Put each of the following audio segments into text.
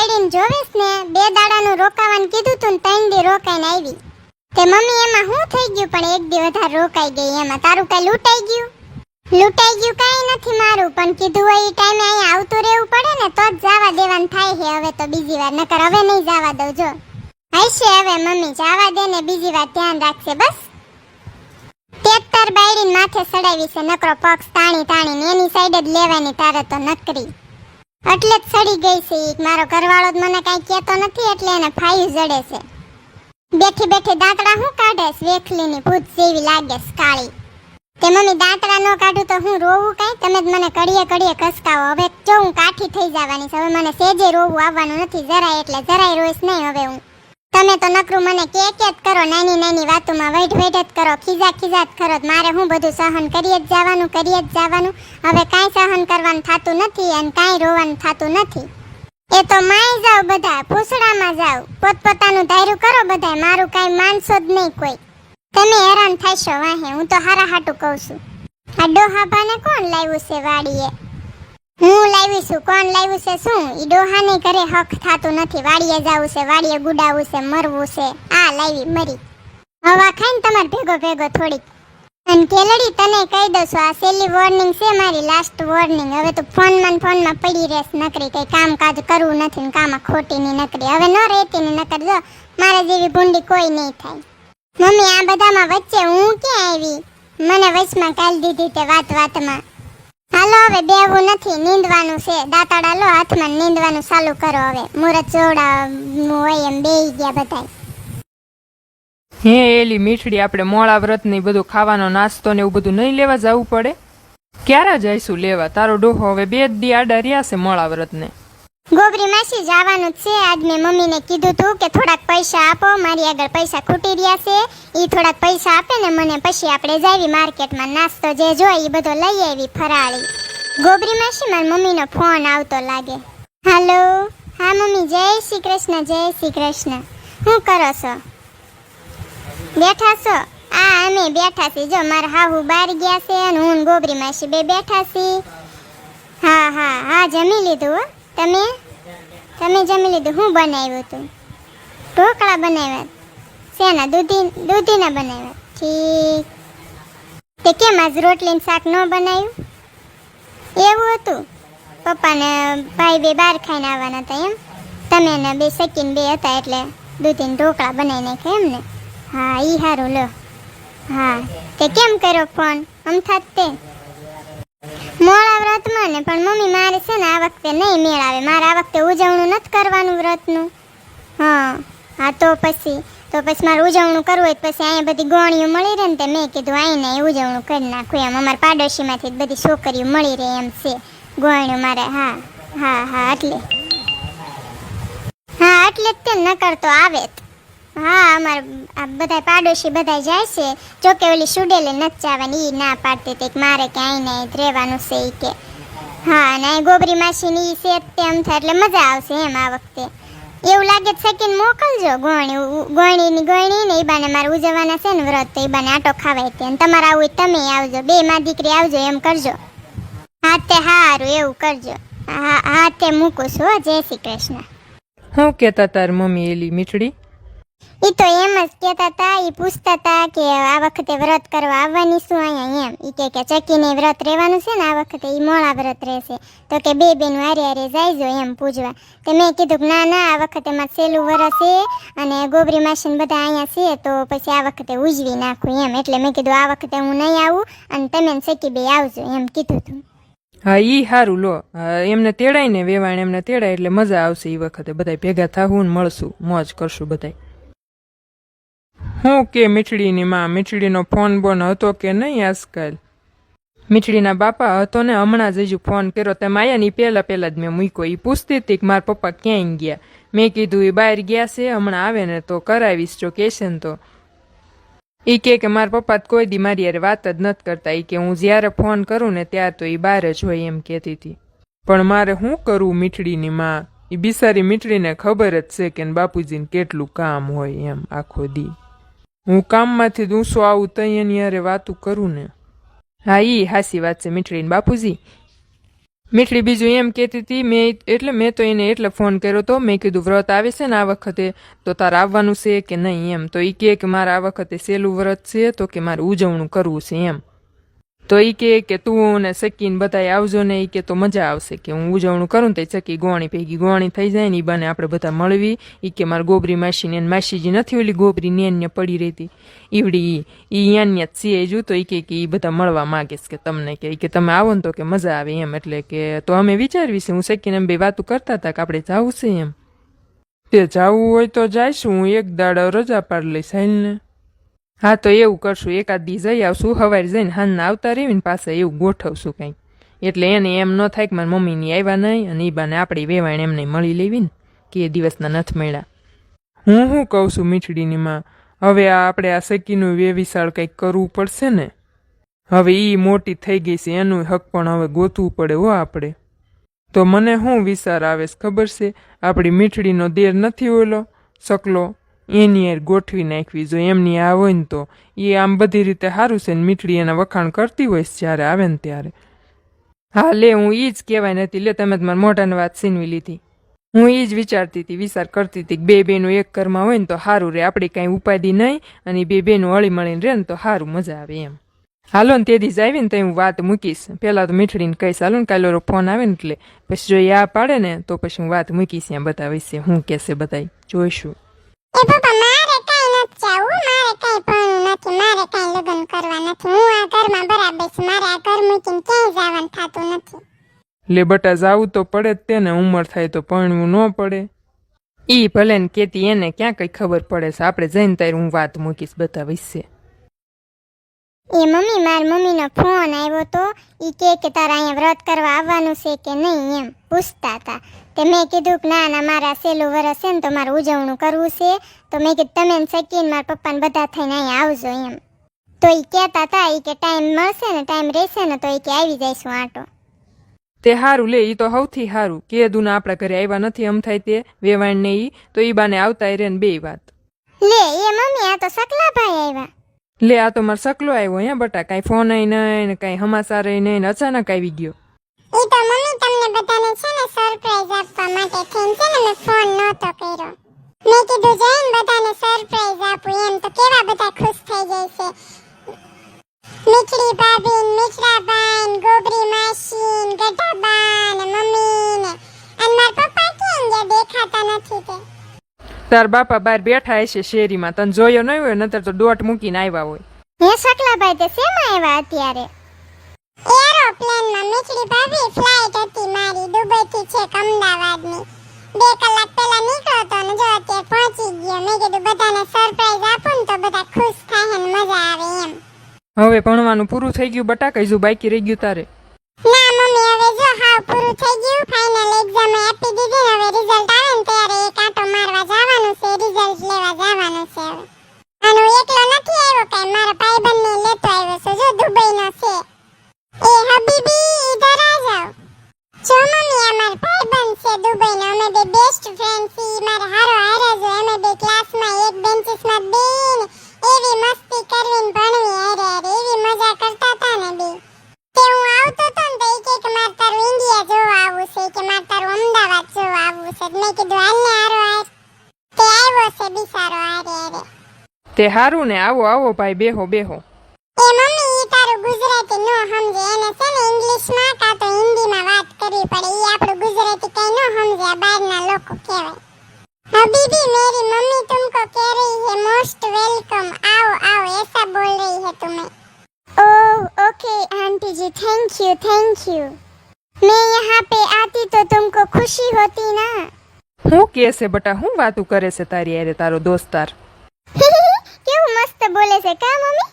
બાયડીને જોવેશ ને 2 દાડાનું રોકાવાનું કીધું તું ને 3 દી રોકાઈને આવી. તે મમ્મી એમાં શું થઈ ગયું પણ 1 દી વધારે રોકાઈ ગઈ એમાં તારું કઈ લૂંટાઈ ગયું? લૂંટાઈ ગયું કાંઈ નથી મારું, પણ કીધું હોય એ ટાઈમે અહીંયા આવતું રહેવું પડે ને તો જ જવા દેવાનું થાય છે. હવે તો બીજી વાર નકર હવે નહીં જવા દઉં. જો હશે હવે મમ્મી જવા દે ને બીજી વાર ધ્યાન રાખશે બસ. તેતર બાયડીને માથે સડાવી છે નકરો પક્ષ તાણી તાણીને એની સાઈડ જ લેવાની તારે તો નકરી. એટલે જ સડી ગઈ છે ઈ મારો ઘરવાળો જ મને કાંઈ કહેતો નથી એટલે એને ફાયું જડે છે. બેઠી બેઠી દાંતડા હું કાઢેશ વેખલીની ભૂત જેવી લાગેશ કાળી. તે મમ્મી દાંતડા ન કાઢું તો હું રોવું કાંઈ? તમે જ મને કડીએ કડીએ કસકાવો. હવે જો હું કાઠી થઈ જવાની છે. હવે મને સેજે રોવું આવવાનું નથી જરાય, એટલે જરાય રોઈશ નહીં હવે હું. તમે તો નકરું મને કે જ કરો, નાની નાની વાતોમાં વૈઢ વૈઢ જ કરો, ખીજા ખીજા જ કરો. મારે હું બધું સહન કરીએ જ જવાનું. હવે કાંઈ સહન કરવાનું થતું નથી અને કાંઈ રોવાનું થતું નથી. એ તો માય જાવ બધા, પૂછડામાં જાવ, પોતપોતાનું ધાર્યું કરો બધા, મારું કાંઈ માનશો જ નહીં કોઈ. તમે હેરાન થશો વાહે, હું તો હારા હાટું કહું છું. આ ડોહાભાને કોણ લાવ્યું છે વાડીએ? હું લાવી છું. કોણ લાવ્યું છે શું? ઈ ડોહાને ઘરે હક થાતું નથી. વાડીએ જાવું છે, વાડીએ ગુડાવું છે, મરવું છે. આ લાવી મરી હવા ખાઈને તમાર ભેગો ભેગો થોડીક. અને કેલડી તને કહી દઉં છું, આ છેલ્લી વોર્નિંગ છે મારી, લાસ્ટ વોર્નિંગ. હવે તું ફોનમાં પડી રહેશ નકરી, કઈ કામકાજ કરવું નથી ને કામાં ખોટી ની નકરી. હવે ન રહેતી ની નકર જો મારા જેવી ભૂંડી કોઈ નહીં થાય. મમ્મી આ બધામાં વચ્ચે હું ક્યાં આવી? મને વચમાં કાઢી દીધી તે વાતમાં. હાલો હવે બેવું નથી, નીંદવાનું છે. દાંતડા લો હાથમાં, નીંદવાનું ચાલુ કરો હવે. મુરત જોડાનું હોય એમ બેહી ગયા બધા. હે એલી મીઠડી, આપણે મોળા વ્રત ને બધું ખાવાનો નાસ્તો ને એવું બધું નહીં લેવા જવું પડે? ક્યારે જઈશું લેવા? તારો ડોહો હવે 2 દી આડા રહ્યા છે મોળા વ્રત ને. ગોબરી માસી જવાનું જ છે. આજ મેં મમ્મીને કીધું તું કે થોડાક પૈસા આપો, મારી આગળ પૈસા ખૂટી રહ્યા છે. ઈ થોડાક પૈસા આપે ને મને, પછી આપણે જાવી માર્કેટમાં, નાસ્તો જે જોઈ એ બધો લઈ આવી ફરાળી. ગોબરી માસી મારી મમ્મીનો ફોન આવતો લાગે. હાલો, હા મમ્મી, જય શ્રી કૃષ્ણ. જય શ્રી કૃષ્ણ. શું કરો છો? બેઠા છો? આ અમે બેઠા છીએ. જો મારા હાહુ બહાર ગયા છે અને હું ગોબરી માસી બે બેઠા છીએ. હા જમી લીધું હો. તમે જમી લીધું? હું બનાવ્યું હતું? ઢોકળા બનાવ્યા. શેના? દૂધીના બનાવ્યા. ઠીક. તે કેમ આજ રોટલી ને શાક ન બનાવ્યું? એવું હતું? પપ્પાને ભાઈ બે બહાર ખાઈને આવવાના હતા એમ? તમે ને બે સકીને બે હતા એટલે દૂધીને ઢોકળા બનાવી નાખ્યા એમ ને? હા ઈ હારું લો. હા તે કેમ કર્યો ફોન? અમથાત તે મોળા વ્રતમાં ને? પણ મમ્મી મારે છે ને આ વખતે નહીં મેળ આવે. મારે આ વખતે ઉજવણું નથી કરવાનું વ્રતનું. હા તો પછી મારે ઉજવણું કરવું હોય પછી અહીંયા બધી ગોણીઓ મળી રહે ને તે મેં કીધું આઈને ઉજવણું કરી નાખું એમ. અમારા પાડોશીમાંથી બધી છોકરીઓ મળી રહે એમ છે ગોણીઓ મારે. હા એટલે જ તે નકર તો આવે. હા અમારે બધા પાડોશી બધા જાય છે. જોકે ઓલી સુડેલે નથી જવાની, ઈ ના પાડતી હતી મારે કે આઈને રહેવાનું છે ઈ કે. હા અને ગોબરી માસીની ઈ છે તેમ થાય એટલે મજા આવશે એમ આ વખતે. એવું લાગે છે કે મોકલજો ગોણી ને ઈ બાને મારે ઉજવવાના છે ને વ્રત, તો ઈ બાને આટો ખાવાય તે. તમારે આવું તમે આવજો, બે માં દીકરી આવજો એમ કરજો. હા તે હારું એવું કરજો. હા તે મૂકું છું. જય શ્રી કૃષ્ણ. શું કહેતા તાર મમ્મી એલી મીઠડી? ઈ તો એમ જ કહેતા હતા. ઈ પૂછતા હતા કે આ વખતે વ્રત કરવા આવવાની શું અહીંયા એમ. ઈ કે ચકીને વ્રત રહેવાનું છે ને આ વખતે, ઈ મોળા વ્રત રહેશે તો કે બે બેનું હારે જાયજો એમ પૂજવા. તો મેં કીધું કે ના આ વખતે મારે છેલ્લું વરસ છે અને ગોબરી માસીને બધા અહીંયા છે તો પછી આ વખતે ઉજવી નાખું એમ. એટલે મેં કીધું આ વખતે હું નહીં આવું અને તમે ને સકી બે આવજો એમ કીધું તું. હા ઈ હારું લો. એમને તેડાય ને વેવાણ એમને તેડાય એટલે મજા આવશે. ઈ વખતે બધા ભેગા થાવું ને મળશું, મોજ કરશું બધા. હું કે મીઠડીની માં, મીઠડીનો ફોન બોન હતો કે નહીં આજકાલ? મીઠડીના બાપા હતો ને, હમણાં જ હજુ ફોન કર્યો. તમે આયા ની પહેલા જ મેં મૂક્યો. એ પૂછતી હતી કે મારા પપ્પા ક્યાંય ગયા. મેં કીધું એ બહાર ગયા છે, હમણાં આવે ને તો કરાવીશ જો કહેશે ને તો. એ કે મારા પપ્પા કોઈ દી મારી યાર વાત જ નથી કરતા. એ કે હું જ્યારે ફોન કરું ને ત્યાં તો એ બહાર જ હોય એમ કહેતી હતી. પણ મારે શું કરવું મીઠડીની માં? એ બિસારી મીઠડીને ખબર જ છે કે બાપુજીને કેટલું કામ હોય એમ આખો દી. હું કામમાંથી ઊંસો આવું તઈ એની યારે વાતું કરું ને. હા ઈ હાસી વાત છે મીઠડીને બાપુજી. મીઠડી બીજું એમ કહેતી હતી મેં તો એને એટલે ફોન કર્યો તો મેં કીધું વ્રત આવે છે ને આ વખતે તો તારે આવવાનું છે કે નહીં એમ. તો એ કહે કે મારે આ વખતે સહેલું વ્રત છે તો કે મારે ઉજવણું કરવું છે એમ. તો એ કહે કે તું ને સકીને બધાય આવજો ને. એ કે તો મજા આવશે કે હું ઉજવણું કરું તો સકી ગોણી ભેગી ગોણી થઈ જાય ને એ બને આપણે બધા મળવી. એ કે મારે ગોબરી માસીને એને માસીજી નથી ઓલી ગોબરી નેન્ય પડી રહેતી ઈવડી એ યાન્ય જ છીએ જો. તો એ કે એ બધા મળવા માગીશ કે તમને કે તમે આવો ને તો કે મજા આવે એમ. એટલે કે તો અમે વિચારવી છે હું સકીને એમ બે વાતું કરતા હતા કે આપણે જવું છે એમ. તે જવું હોય તો જઈશું, હું એક દાડો રજા પાડી લઈશ હાલને. હા તો એવું કરશું, એકાદ દી જઈ આવશું, સવારે જઈને હાંજના આવતા રહીને પાછા એવું ગોઠવશું કંઈક. એટલે એને એમ ન થાય કે મારા મમ્મીની આવ્યા નહીં અને એ બાને આપણી વેવાણ એમને મળી લેવી ને કે એ દિવસના નથી મળ્યા. હું શું કહું છું મીઠડીની માં, હવે આપણે આ સકીનું વેવિશાળ કંઈક કરવું પડશે ને. હવે એ મોટી થઈ ગઈ છે એનું હક પણ હવે ગોતવું પડે હો આપણે. તો મને શું વિચાર આવે છે ખબર છે, આપણી મીઠડીનો દેર નથી ઓલો સકલો એની યાર ગોઠવી નાખવી. જો એમની આ હોય ને તો એ આમ બધી રીતે સારું છે ને મીઠડી એના વખાણ કરતી હોય જ્યારે આવે ને ત્યારે. હા લે હું એ જ કહેવાય નથી. લે તમે તમારા મોઢાની વાત છીનવી લીધી. હું એ જ વિચાર કરતી હતી કે બે બેનું એક ઘરમાં હોય ને તો સારું રહે, આપણી કાંઈ ઉપાધિ નહીં અને બે બેનું હળી મળીને રહે ને તો સારું મજા આવે એમ. હાલો ને તે દિવસ આવી ને તો હું વાત મૂકીશ. પહેલાં તો મીઠડીને કહીશ હાલો ને કાલે ફોન આવે ને એટલે પછી જો એ આ પાડે ને તો પછી હું વાત મૂકીશ ત્યાં બધા વિશે હું કહેશે બધા જોઈશું. એ પપ્પા મારે કાઈ નથી જાવું, મારે કાઈ ભણવું નથી, મારે કાઈ લગ્ન કરવા નથી. હું આ ઘરમાં બરાબર છું, મારે આ ઘર મૂકીને ક્યાંય જવાનું થતું નથી. લે બટા જાવું તો પડે જ તેને, ઉંમર થાય તો પરણવું ન પડે. ઈ ભલે ને કેતી એને ક્યાં કઈ ખબર પડે છે. આપણે જઈને ત્યારે હું વાત મૂકીશ બધા વિશે. એ મમ્મી માર મમ્મીનો ફોન આવ્યો તો ઈ કે તારા અહીંયા વ્રત કરવા આવવાનું છે કે નહીં એમ પૂછતા હતા. તે મેં કીધું કે ના મારા સહેલું વરસ છે ને તો મારે ઉજવણું કરવું છે. તો મેં કીધું તમે ને સકીને મારા પપ્પાને બધા થઈને અહીંયા આવજો એમ. તો ઈ કહેતા હતા ઈ કે ટાઈમ મળશે ને ટાઈમ રહેશે ને તો ઈ કે આવી જઈશું આટો. તે હારું લે, ઈ તો સૌથી હારું. કેદુના આપણા ઘરે આવ્યા નથી એમ થાય તે વેવાણ ને ઈ તો ઈ બાને આવતા રે ને બે વાત. લે એ મમ્મી આ તો સકલા ભાઈ આવ્યા. લે આ તો મારો સકલો આવ્યો હે બટા, કાંઈ ફોન નહીં ને કાંઈ સમાચાર નહીં, અચાનક આવી ગયો. ઈ તો મમ્મી તમને બધાને છે ને સરપ્રાઈઝ આપવા માટે થઈને છે ને મેં ફોન નહોતો કર્યો. મેં કીધું જઈને બધાને સરપ્રાઈઝ આપું એમ તો કેવા બધા ખુશ થઈ જાય છે. મીઠડી ભાભી, મીઠડાભાઈ, ગોબરી માસી, ગઢાબા ને મમ્મી ને અને મારા પપ્પા કેમ ગયા દેખાતા નથી તે. તાર બાપા બહાર બેઠા હશે શેરીમાં, તને જોયો નહીં હોય નતર તો દોટ મૂકીને આવ્યા હોય. હે સકલાભાઈ તે શેમાં આવ્યા અત્યારે? એરોપ્લેનમાં. મીઠડી ભાભી ફ્લાઇટ હતી મારી દુબઈ થી છેક અમદાવાદની. 2 કલાક પહેલા નીકળ્યો તો ને જો અત્યારે પહોંચી ગયો. મેં કીધું બધાને સરપ્રાઈઝ આપું ને તો બધા ખુશ થાય ને મજા આવે એમ. હવે ભણવાનું પૂરું થઈ ગયું બટા, કઈ બાકી રહી ગયું તારે? ના મમ્મી હવે જો હાવ પૂરું થઈ ગયું. ફાઇનલ એક્ઝામ આપી દીધી ને હવે રિઝલ્ટ આવે ને ત્યારે એક આંટો મારવા જવાનું છે, રિઝલ્ટ લેવા જવાનું છે હવે. આનો એકલો નથી આવ્યો કાઈ, મારા ભાઈબંધને લેતો આવ્યો છે જો દુબઈનો છે. એ હબીબી ઇધર આ જાઓ. જો મમ્મી આ મારા ભાઈબંધ છે દુબઈનો, અમે બે બેસ્ટ ફ્રેન્ડ છીએ. મારા હારો હારે જો અમે બે ક્લાસમાં એક બેન્ચીસમાં બેન એવી મસ્તી કરવીને ભણવી હારે હારે એવી મજા કરતા હતા ને બે. તે હું આવતો તો ને તો એ કે મારે તારું ઇન્ડિયા જોવા આવવું છે, કે મારે તારું અમદાવાદ જોવા આવવું છે. મેં કીધું હાલને હારો હાર. તે આવ્યો છે બિચારો હારે હારે. તે હારું ને, આવો આવો ભાઈ, બેહો બેહો. એ મમ્મી ઈ તારું ગુજરાતી નો સમજે, એને છે ને ઇંગ્લિશમાં કાં તો હિન્દીમાં વાત કરવી પડે. ઈ આપણું ગુજરાતી કઈ નો સમજે, આ બહારના લોકો કહેવાય. हबीबी मेरी मम्मी तुमको कह रही है मोस्ट वेलकम, आओ आओ ऐसा बोल रही है तुम्हें. Oh okay aunty ji, thank you. मैं यहाँ पे आती तो तुमको खुशी होती ना. હું કે છે બટા, હું વાતું કરે છે તારી યારે તારો દોસ્તાર? કેવું મસ્ત બોલે છે કા મમ્મી?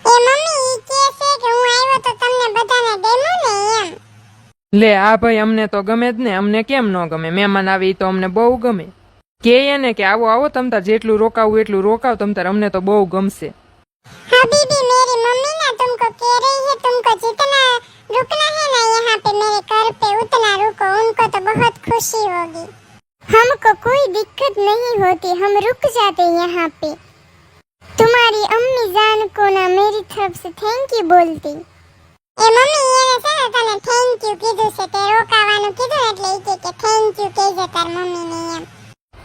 એ મમ્મી ઈ કે છે કે હું આવ્યો તો તમને બધાને ડેમો ને એમ. લે આ ભાઈ અમને તો ગમે જ ને, અમને કેમ ન ગમે? મહેમાન આવે તો અમને બહુ ગમે. કે એને કે આવો આવો તમ તાર જેટલું રોકાવું એટલું રોકાવ તમ તાર, અમને તો બહુ ગમશે. हबीबी मेरी मम्मी ना तुमको कह रही है तुमको जितना रुकना है ना यहाँ पे मेरे घर पे उतना रुको, उनको तो बहुत खुशी होगी. हमको कोई दिक्कत नहीं होती, हम रुक जाते यहाँ पे. तुम्हारी अम्मी जान को ना मेरी तरफ से थैंक यू बोलती. એ મમ્મી એને છે ને તને થેન્ક યુ કીધું છે તે રોકાવાનું કીધું એટલે ઈ કે થેન્ક યુ કહેજે તાર મમ્મીને એમ.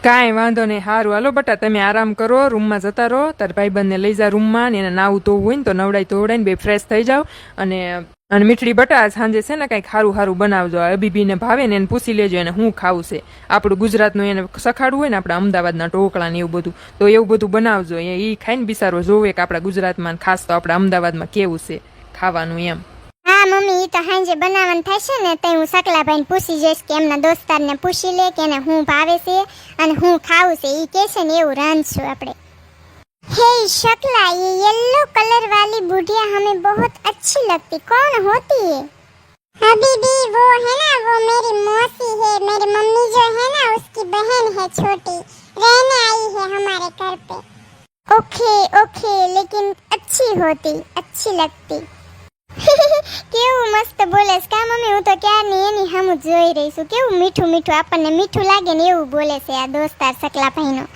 કાંઈ વાંધો નહીં, સારું હાલો બટા તમે આરામ કરો, રૂમમાં જતા રહો, તાર ભાઈબંધને લઈ જા રૂમમાં, ને એને નાવું ધોવું હોય ને તો નવડાઈ ધોવડાઈને બે ફ્રેશ થઈ જાવ. અને મીઠડી બટા સાંજે છે ને કંઈક સારું સારું બનાવજો, અબીબીને ભાવે ને એને પૂછી લેજો એને શું ખાવું છે. આપણું ગુજરાતનું એને સખાડવું હોય ને આપણે અમદાવાદના ઢોકળા ને એવું બધું, તો એવું બધું બનાવજો. એ ખાઈને બિચારો જોવે કે આપણા ગુજરાતમાં ખાસ તો આપણા અમદાવાદમાં કેવું છે ખાવાનું એમ. હા મમ્મી, ઈ તો સાંજે બનાવવાનું થશે ને તો હું સકલાભાઈને પૂછી જઈશ કે એમના દોસ્તારને પૂછી લે કે એને શું ભાવે છે અને શું ખાવું છે. ઈ કહેશે ને એવું રાંધશું આપણે. हे शक्ला, ये येलो कलर वाली बुढ़िया हमें बहुत अच्छी लगती, कौन होती है? हबीबी वो है ना, वो मेरी मौसी है, मेरी मम्मी जो है ना उसकी बहन है छोटी, रहने आई है हमारे घर पे. ओके ओके, लेकिन अच्छी होती, अच्छी लगती. કેવું મસ્ત બોલે છે કા મમ્મી, હું તો ક્યારની એની સામું જોઈ રહી છું. કેવું મીઠું મીઠું, આપણને મીઠું લાગે ને એવું બોલે છે આ દોસ્તાર સકલાભાઈનો.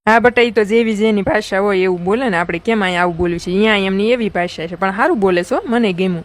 હા બટા એ તો જેવી જેની ભાષા હોય એવું બોલે ને, આપણે કેમ અહીંયા આવું બોલ્યું છે, અહીંયા એમની એવી ભાષા છે, પણ સારું બોલે છો, મને ગમ્યું.